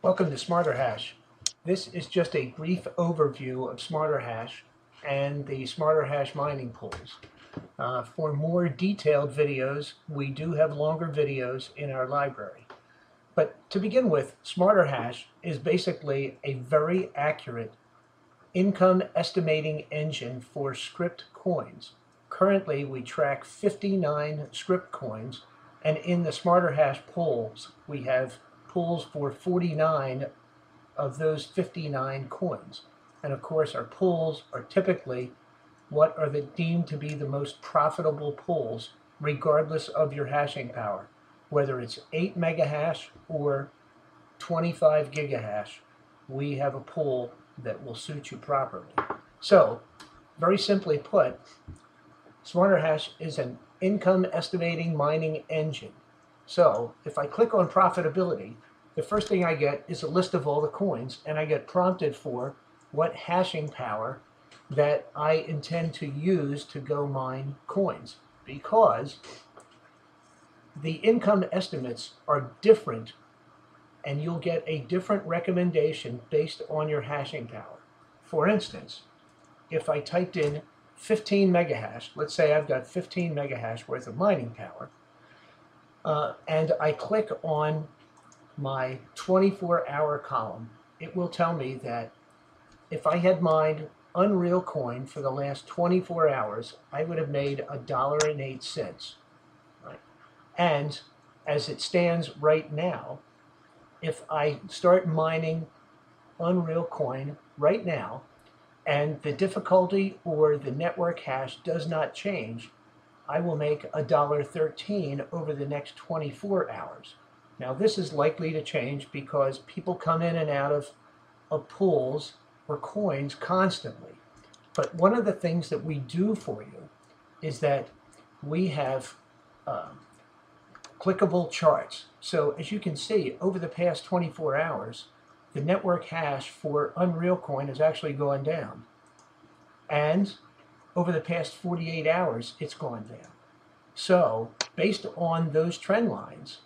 Welcome to SmarterHash. This is just a brief overview of SmarterHash and the SmarterHash mining pools. For more detailed videos, we do have longer videos in our library. But to begin with, SmarterHash is basically a very accurate income estimating engine for script coins. Currently, we track 59 script coins, and in the SmarterHash pools, we have pools for 49 of those 59 coins. And of course, our pools are typically what are deemed to be the most profitable pools, regardless of your hashing power, whether it's 8 megahash or 25 gigahash. We have a pool that will suit you properly. So, very simply put, SmarterHash is an income estimating mining engine. So, if I click on profitability, the first thing I get is a list of all the coins, and I get prompted for what hashing power that I intend to use to go mine coins, because the income estimates are different, and you'll get a different recommendation based on your hashing power. For instance, if I typed in 15 megahash, let's say I've got 15 megahash worth of mining power, and I click on my 24-hour column, it will tell me that if I had mined Unreal Coin for the last 24 hours, I would have made $1.08. Right? And as it stands right now, if I start mining Unreal Coin right now, and the difficulty or the network hash does not change, I will make $1.13 over the next 24 hours. Now, this is likely to change because people come in and out of pools or coins constantly. But one of the things that we do for you is that we have clickable charts. So as you can see, over the past 24 hours, the network hash for Unreal Coin has actually gone down. And over the past 48 hours, it's gone down. So based on those trend lines,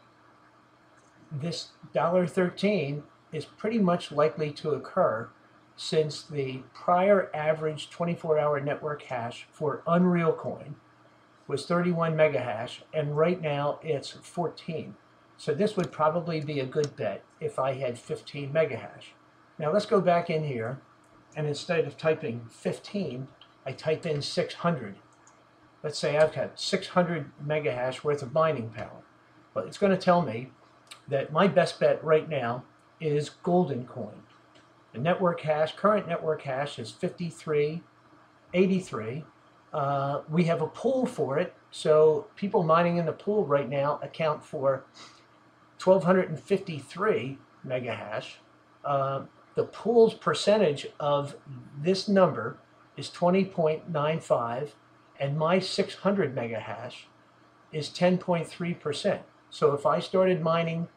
this $1.13 is pretty much likely to occur, since the prior average 24-hour network hash for Unreal Coin was 31 megahash, and right now it's 14. So this would probably be a good bet if I had 15 megahash. Now let's go back in here, and instead of typing 15, I type in 600. Let's say I've got 600 megahash worth of mining power. But it's going to tell me that my best bet right now is Golden Coin. The network hash, current network hash, is 5383. We have a pool for it, so people mining in the pool right now account for 1253 megahash. The pool's percentage of this number is 20.95, and my 600 megahash is 10.3%. So if I started mining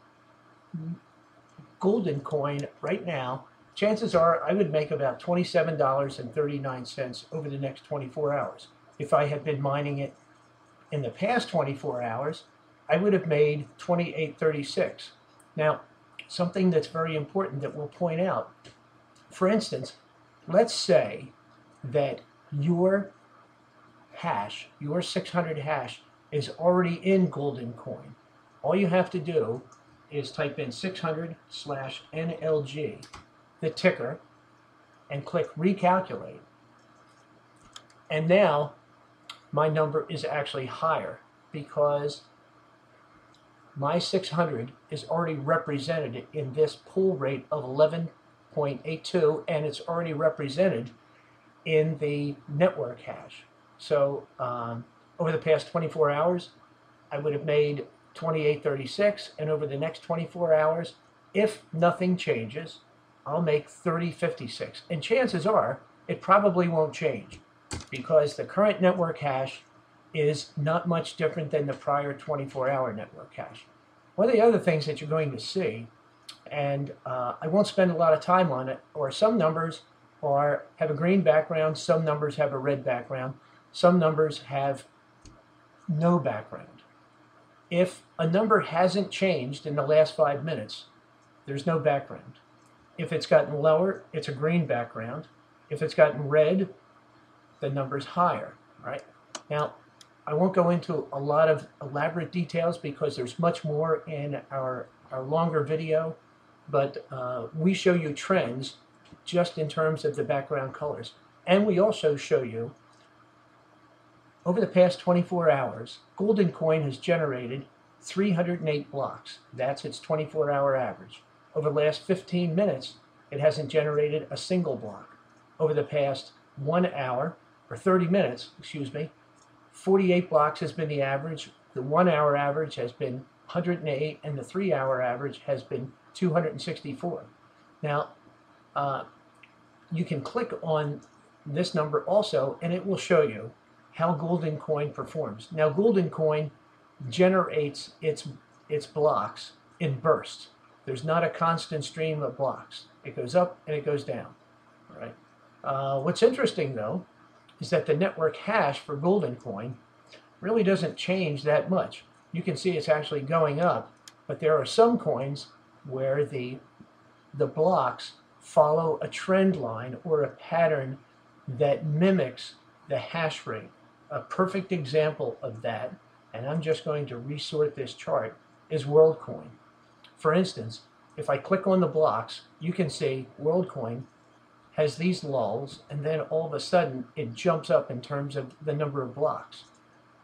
Golden Coin right now, chances are I would make about $27.39 over the next 24 hours. If I had been mining it in the past 24 hours, I would have made $28.36. Now, something that's very important that we'll point out, for instance, let's say that your hash, your 600 hash, is already in Golden Coin. All you have to do is type in 600/NLG, the ticker, and click recalculate. And now my number is actually higher because my 600 is already represented in this pool rate of 11.82, and it's already represented in the network hash. So over the past 24 hours, I would have made $28.36, and over the next 24 hours, if nothing changes, I'll make $30.56. And chances are it probably won't change, because the current network hash is not much different than the prior 24-hour network hash. One of the other things that you're going to see, and I won't spend a lot of time on it, or some numbers have a green background, some numbers have a red background, some numbers have no background. If a number hasn't changed in the last 5 minutes, there's no background. If it's gotten lower, it's a green background. If it's gotten red, the number's higher, right? Now, I won't go into a lot of elaborate details because there's much more in our longer video, but we show you trends just in terms of the background colors. And we also show you, over the past 24 hours, Golden Coin has generated 308 blocks. That's its 24-hour average. Over the last 15 minutes, it hasn't generated a single block. Over the past 1 hour, or 30 minutes, excuse me, 48 blocks has been the average. The 1 hour average has been 108, and the 3 hour average has been 264. Now, you can click on this number also, and it will show you how Golden Coin performs. Now, Golden Coin generates its blocks in bursts. There's not a constant stream of blocks. It goes up and it goes down. All right. What's interesting, though, is that the network hash for Golden Coin really doesn't change that much. You can see it's actually going up, but there are some coins where the blocks follow a trend line or a pattern that mimics the hash rate. A perfect example of that, and I'm just going to resort this chart, is WorldCoin. For instance, if I click on the blocks, you can see WorldCoin has these lulls, and then all of a sudden it jumps up in terms of the number of blocks.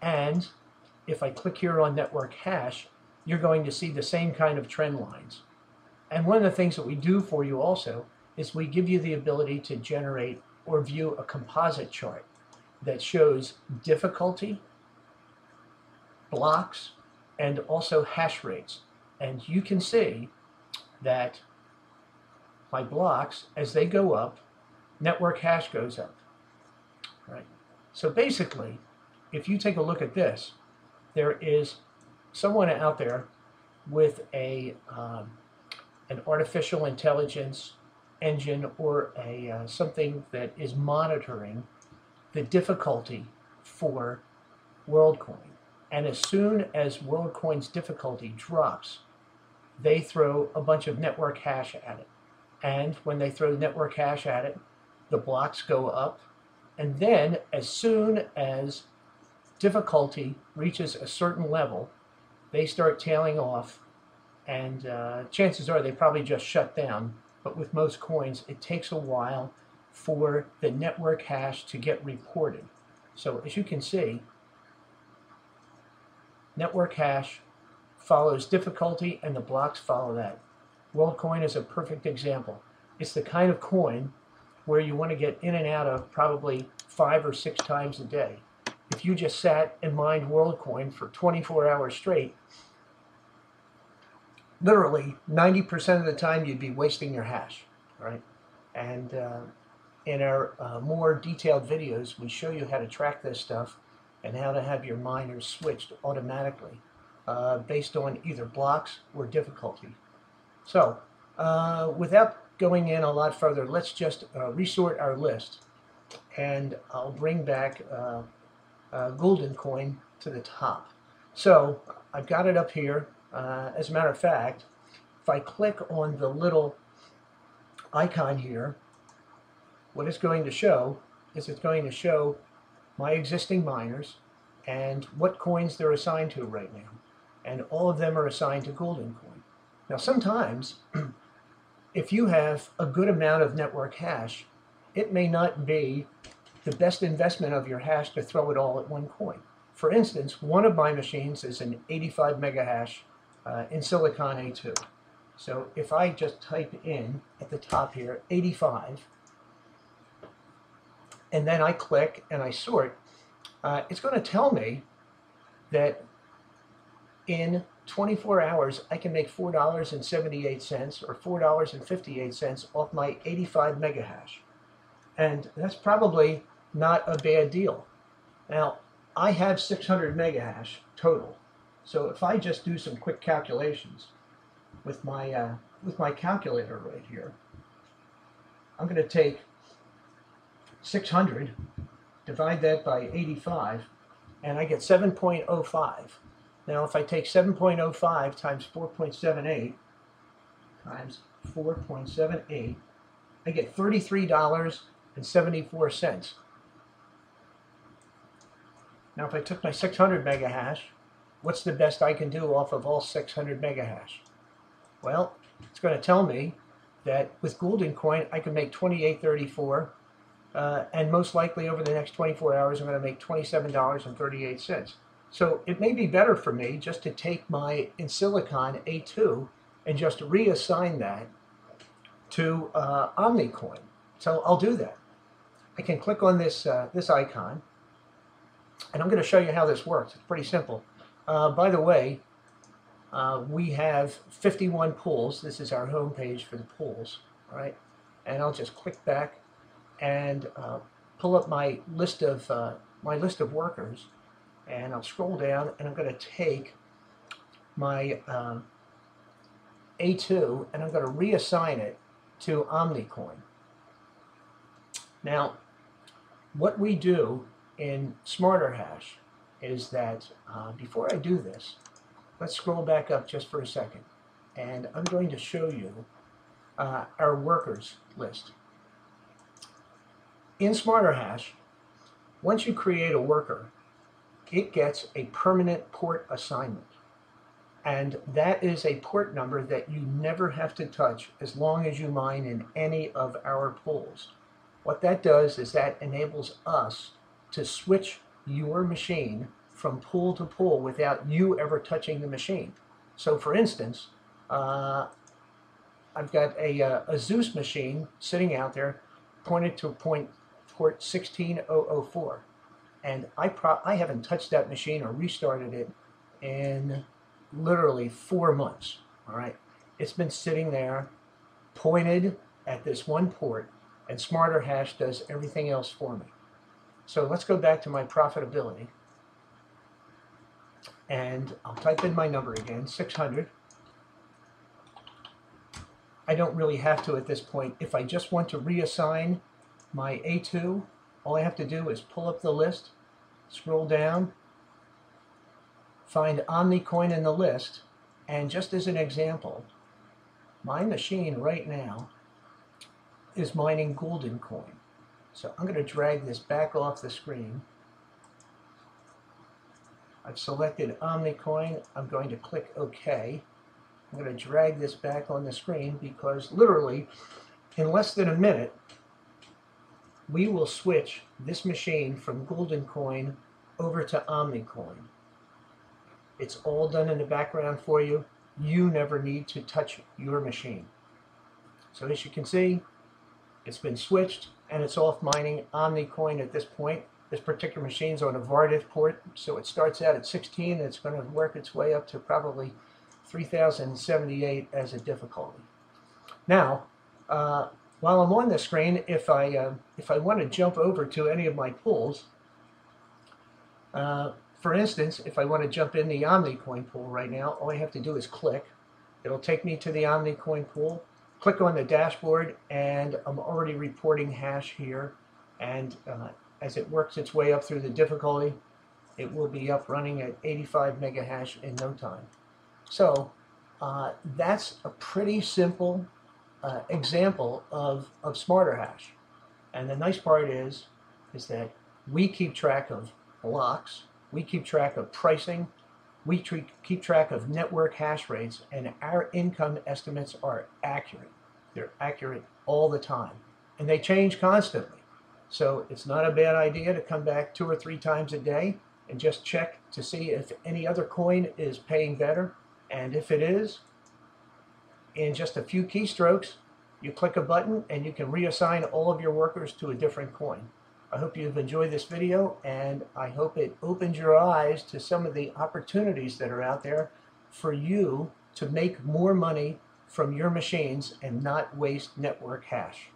And if I click here on network hash, you're going to see the same kind of trend lines. And one of the things that we do for you also is we give you the ability to generate or view a composite chart that shows difficulty, blocks, and also hash rates. And you can see that my blocks, as they go up, network hash goes up. Right? So basically, if you take a look at this, there is someone out there with an artificial intelligence engine or something that is monitoring the difficulty for WorldCoin. And as soon as WorldCoin's difficulty drops, they throw a bunch of network hash at it. And when they throw network hash at it, the blocks go up. And then as soon as difficulty reaches a certain level, they start tailing off. And chances are they probably just shut down. But with most coins, it takes a while for the network hash to get reported. So as you can see, network hash follows difficulty and the blocks follow that. WorldCoin is a perfect example. It's the kind of coin where you want to get in and out of probably 5 or 6 times a day. If you just sat and mined WorldCoin for 24 hours straight, literally 90% of the time you'd be wasting your hash, right? And in our more detailed videos, we show you how to track this stuff and how to have your miners switched automatically based on either blocks or difficulty. So without going in a lot further, let's just resort our list, and I'll bring back Golden Coin to the top. So I've got it up here. As a matter of fact, if I click on the little icon here, what it's going to show is it's going to show my existing miners and what coins they're assigned to right now. And all of them are assigned to Golden Coin. Now sometimes, if you have a good amount of network hash, it may not be the best investment of your hash to throw it all at one coin. For instance, one of my machines is an 85 mega hash in Silicon A2. So if I just type in at the top here 85, and then I click and I sort, it's going to tell me that in 24 hours I can make $4.78 or $4.58 off my 85 mega hash. And that's probably not a bad deal. Now, I have 600 mega hash total. So if I just do some quick calculations with my calculator right here, I'm going to take 600, divide that by 85, and I get 7.05. Now if I take 7.05 times 4.78, times 4.78, I get $33.74. Now if I took my 600 mega hash, what's the best I can do off of all 600 mega hash? Well, it's going to tell me that with Golden Coin I can make $28.34, and most likely over the next 24 hours I'm going to make $27.38. So it may be better for me just to take my Insilicon A2 and just reassign that to OmniCoin. So I'll do that. I can click on this icon, and I'm going to show you how this works. It's pretty simple. By the way, we have 51 pools. This is our home page for the pools. All right, and I'll just click back and pull up my list of workers, and I'll scroll down, and I'm going to take my A2 and I'm going to reassign it to OmniCoin. Now, what we do in SmarterHash is that before I do this, let's scroll back up just for a second, and I'm going to show you our workers list. In SmarterHash, once you create a worker, it gets a permanent port assignment. And that is a port number that you never have to touch as long as you mine in any of our pools. What that does is that enables us to switch your machine from pool to pool without you ever touching the machine. So for instance, I've got a Zeus machine sitting out there pointed to port 16004. And I haven't touched that machine or restarted it in literally 4 months. All right, it's been sitting there pointed at this one port, and SmarterHash does everything else for me. So let's go back to my profitability, and I'll type in my number again, 600. I don't really have to at this point. If I just want to reassign my A2, all I have to do is pull up the list, scroll down, find OmniCoin in the list, and just as an example, my machine right now is mining Golden Coin. So I'm going to drag this back off the screen. I've selected OmniCoin. I'm going to click OK. I'm going to drag this back on the screen because literally in less than a minute we will switch this machine from Golden Coin over to OmniCoin. It's all done in the background for you. You never need to touch your machine. So as you can see, it's been switched and it's off mining OmniCoin at this point. This particular machine's on a Vardif port, so it starts out at 16 and it's going to work its way up to probably 3078 as a difficulty. Now, while I'm on the screen, if I want to jump over to any of my pools, for instance, if I want to jump in the OmniCoin pool right now, all I have to do is click. It'll take me to the OmniCoin pool. Click on the dashboard, and I'm already reporting hash here. And as it works its way up through the difficulty, it will be up running at 85 mega hash in no time. So that's a pretty simple example of SmarterHash. And the nice part is that we keep track of blocks, we keep track of pricing, we keep track of network hash rates, and our income estimates are accurate. They're accurate all the time, and they change constantly. So it's not a bad idea to come back 2 or 3 times a day and just check to see if any other coin is paying better. And if it is, in just a few keystrokes, you click a button and you can reassign all of your workers to a different coin. I hope you've enjoyed this video, and I hope it opens your eyes to some of the opportunities that are out there for you to make more money from your machines and not waste network hash.